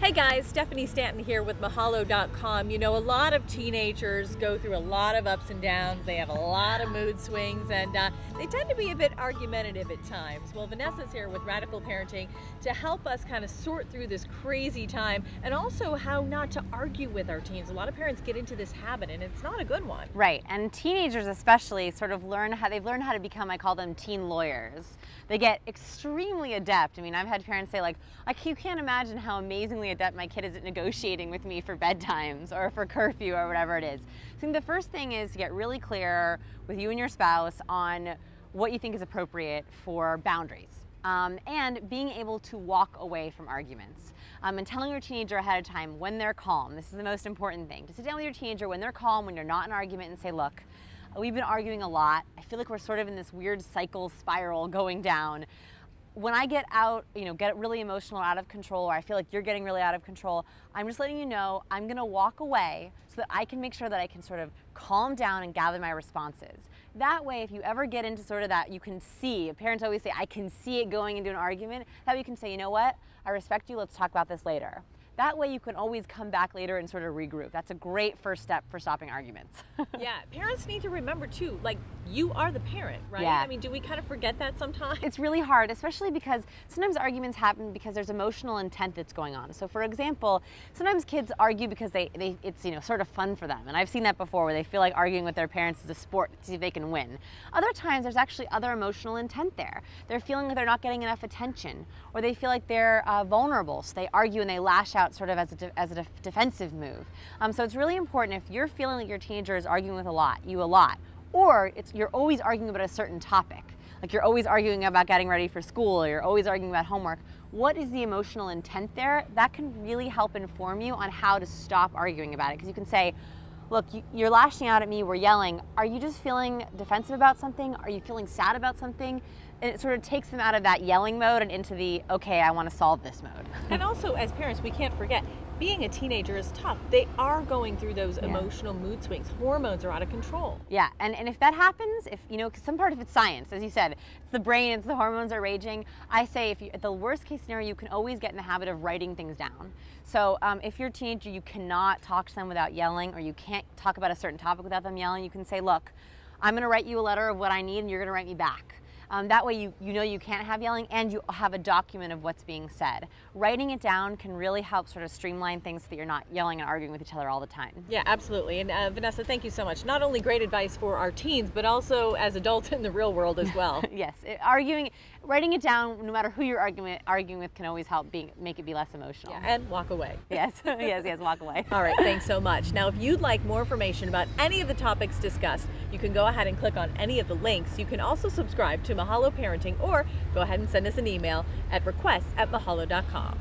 Hi guys, Stephanie Stanton here with Mahalo.com. You know, a lot of teenagers go through a lot of ups and downs. They have a lot of mood swings, and they tend to be a bit argumentative at times. Well, Vanessa's here with Radical Parenting to help us kind of sort through this crazy time, and also how not to argue with our teens. A lot of parents get into this habit, and it's not a good one. Right, and teenagers especially sort of learn how to become, I call them teen lawyers. They get extremely adept. I mean, I've had parents say, like, you can't imagine how amazingly adept my kid is at negotiating with me for bedtimes or for curfew or whatever it is. So I think the first thing is to get really clear with you and your spouse on what you think is appropriate for boundaries. And being able to walk away from arguments. And telling your teenager ahead of time when they're calm. This is the most important thing. To sit down with your teenager when they're calm, when you're not in an argument, and say, look, we've been arguing a lot. I feel like we're sort of in this weird cycle spiral going down. When I get out, get really emotional or out of control, or I feel like you're getting really out of control, I'm just letting you know I'm gonna walk away so that I can make sure that I can sort of calm down and gather my responses. That way, if you ever get into sort of that, you can see, parents always say, I can see it going into an argument, that way you can say, you know what, I respect you, let's talk about this later. That way you can always come back later and sort of regroup. That's a great first step for stopping arguments. Yeah, parents need to remember too, like, you are the parent, right? Yeah. I mean, do we kind of forget that sometimes? It's really hard, especially because sometimes arguments happen because there's emotional intent that's going on. So for example, sometimes kids argue because it's sort of fun for them. And I've seen that before, where they feel like arguing with their parents is a sport to see if they can win. Other times there's actually other emotional intent there. They're feeling like they're not getting enough attention, or they feel like they're vulnerable, so they argue and they lash out sort of as a defensive move. So it's really important, if you're feeling like your teenager is arguing with a lot, or you're always arguing about a certain topic, like you're always arguing about getting ready for school, or you're always arguing about homework, what is the emotional intent there? That can really help inform you on how to stop arguing about it, because you can say, look, you're lashing out at me, we're yelling, are you just feeling defensive about something? Are you feeling sad about something? And it sort of takes them out of that yelling mode and into the, okay, I want to solve this mode. And also, as parents, we can't forget, being a teenager is tough. They are going through those emotional mood swings. Hormones are out of control. Yeah, and if that happens, because some part of it's science, as you said, it's the brain, it's the hormones are raging. I say, at the worst case scenario, you can always get in the habit of writing things down. So if you're a teenager, you cannot talk to them without yelling, or you can't talk about a certain topic without them yelling, you can say, look, I'm going to write you a letter of what I need, and you're going to write me back. That way you know you can't have yelling, and you have a document of what's being said. Writing it down can really help sort of streamline things so that you're not yelling and arguing with each other all the time. Yeah, absolutely. And Vanessa, thank you so much. Not only great advice for our teens, but also as adults in the real world as well. Yes, writing it down, no matter who you're arguing with, can always help make it be less emotional. Yeah, and walk away. Yes, yes, walk away. All right, thanks so much. Now, if you'd like more information about any of the topics discussed, you can go ahead and click on any of the links. You can also subscribe to Mahalo Parenting, or go ahead and send us an email at requests@mahalo.com.